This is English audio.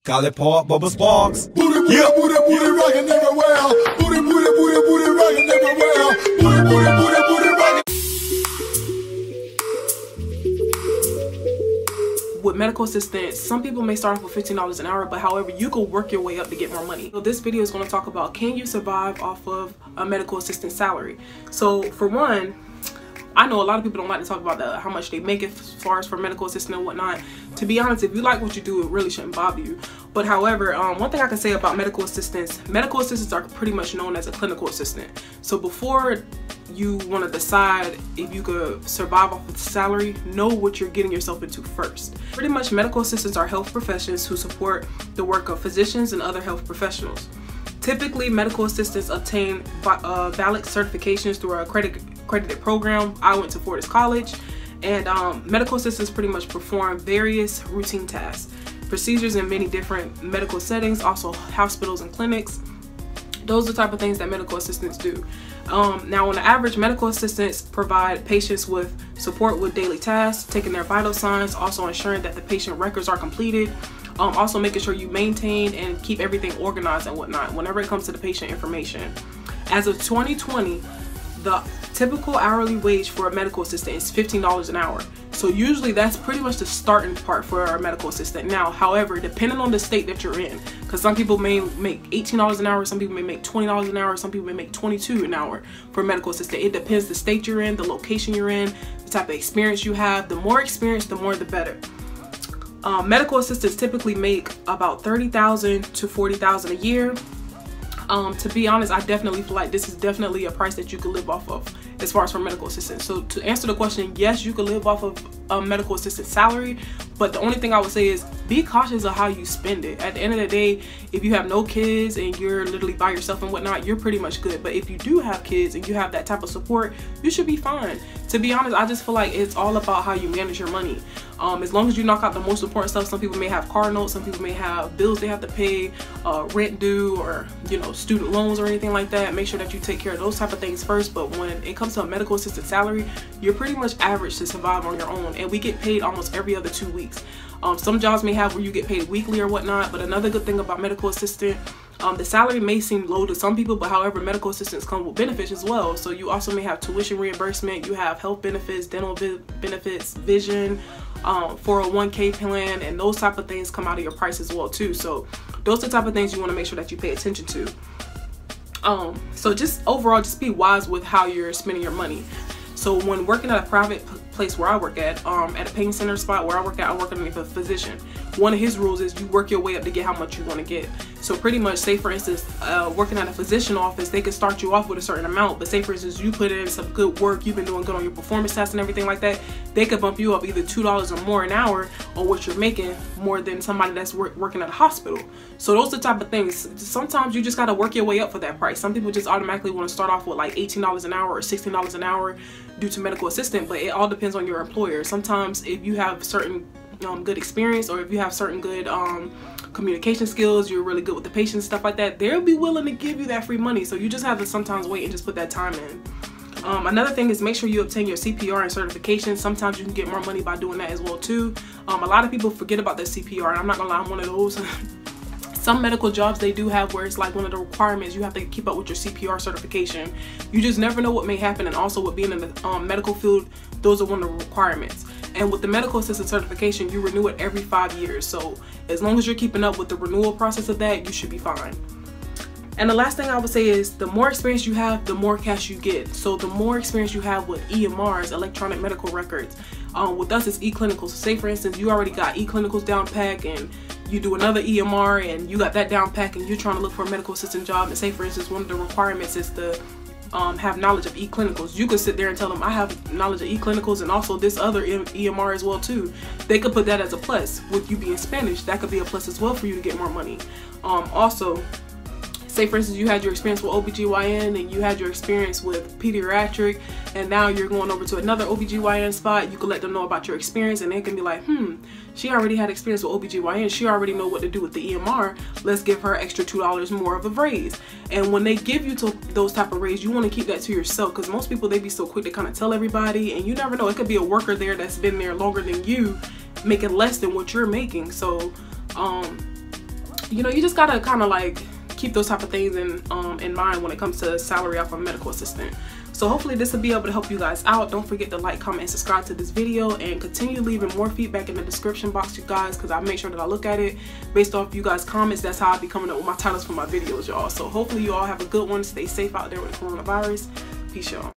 Call it Pop Bubba Sparks. Booty, booty, booty, booty, rockin' everywhere. Booty, booty, booty, booty, rockin' everywhere. Booty, booty, booty, booty, rockin'. With medical assistants, some people may start off with $15 an hour, but however, you can work your way up to get more money. So this video is going to talk about, can you survive off of a medical assistant salary? So for one, I know a lot of people don't like to talk about how much they make as far as for medical assistant and whatnot. To be honest, if you like what you do, it really shouldn't bother you. But however, one thing I can say about medical assistants are pretty much known as a clinical assistant. So before you want to decide if you could survive off of the salary, know what you're getting yourself into first. Pretty much medical assistants are health professions who support the work of physicians and other health professionals. Typically, medical assistants obtain valid certifications through an accredited program. I went to Fortis College, and medical assistants pretty much perform various routine tasks, procedures in many different medical settings, also hospitals and clinics. Those are the type of things that medical assistants do. Now, on the average, medical assistants provide patients with support with daily tasks, taking their vital signs, also ensuring that the patient records are completed, also making sure you maintain and keep everything organized and whatnot whenever it comes to the patient information. As of 2020, the typical hourly wage for a medical assistant is $15 an hour. So usually that's pretty much the starting part for a medical assistant. Now, however, depending on the state that you're in, because some people may make $18 an hour, some people may make $20 an hour, some people may make $22 an hour for a medical assistant. It depends the state you're in, the location you're in, the type of experience you have. The more experience, the more the better. Medical assistants typically make about $30,000 to $40,000 a year. To be honest, I definitely feel like this is definitely a price that you could live off of as far as for medical assistants. So to answer the question, yes, you could live off of a medical assistant salary, but the only thing I would say is be cautious of how you spend it. At the end of the day, if you have no kids and you're literally by yourself and whatnot, you're pretty much good. But if you do have kids and you have that type of support, you should be fine. To be honest, I just feel like it's all about how you manage your money. As long as you knock out the most important stuff. Some people may have car notes, some people may have bills they have to pay, rent due, or student loans or anything like that. Make sure that you take care of those type of things first. But when it comes to a medical assistant salary, you're pretty much average to survive on your own, and we get paid almost every other 2 weeks. Some jobs may have where you get paid weekly or whatnot, but another good thing about medical assistant, the salary may seem low to some people, but however, medical assistants come with benefits as well. So you also may have tuition reimbursement, you have health benefits, dental benefits, vision, 401k plan, and those type of things come out of your price as well too. So those are the type of things you want to make sure that you pay attention to. So just overall, just be wise with how you're spending your money. So when working at a private place where I work at a pain center spot where I work underneath a physician, one of his rules is you work your way up to get how much you want to get. So pretty much, say for instance, working at a physician office, they could start you off with a certain amount, but say for instance, you put in some good work, you've been doing good on your performance tests and everything like that, they could bump you up either $2 or more an hour on what you're making, more than somebody that's working at a hospital. So those are the type of things. Sometimes you just got to work your way up for that price. Some people just automatically want to start off with like $18 an hour or $16 an hour due to medical assistant, but it all depends on your employer. Sometimes if you have certain good experience, or if you have certain good communication skills, you're really good with the patients, stuff like that, they'll be willing to give you that free money. So you just have to sometimes wait and just put that time in. Another thing is make sure you obtain your CPR and certification. Sometimes you can get more money by doing that as well too. A lot of people forget about their CPR, and I'm not gonna lie, I'm one of those. Some medical jobs, they do have where it's like one of the requirements, you have to keep up with your CPR certification. You just never know what may happen, and also with being in the medical field, those are one of the requirements. And with the medical assistant certification, you renew it every 5 years. So as long as you're keeping up with the renewal process of that, you should be fine. And the last thing I would say is the more experience you have, the more cash you get. So the more experience you have with EMRs, electronic medical records, with us it's eClinicals. So say for instance, you already got eClinicals down pat, and you do another EMR and you got that down pat, and you're trying to look for a medical assistant job, and say for instance, one of the requirements is to have knowledge of eClinicals. You could sit there and tell them, I have knowledge of eClinicals and also this other EMR as well too. They could put that as a plus. With you being Spanish, that could be a plus as well for you to get more money. Also, say for instance, you had your experience with OBGYN and you had your experience with pediatric, and now you're going over to another OBGYN spot. You can let them know about your experience, and they can be like, she already had experience with OBGYN, she already know what to do with the EMR, let's give her extra $2 more of a raise. And when they give you those type of raise, you want to keep that to yourself, because most people, they be so quick to kind of tell everybody, and you never know, it could be a worker there that's been there longer than you making less than what you're making. So you know, you just gotta kind of like keep those type of things in mind when it comes to salary off a medical assistant. So hopefully this will be able to help you guys out. Don't forget to like, comment, and subscribe to this video, and continue leaving more feedback in the description box, you guys, because I make sure that I look at it based off you guys' comments. That's how I be coming up with my titles for my videos, y'all. So hopefully you all have a good one. Stay safe out there with the coronavirus. Peace, y'all.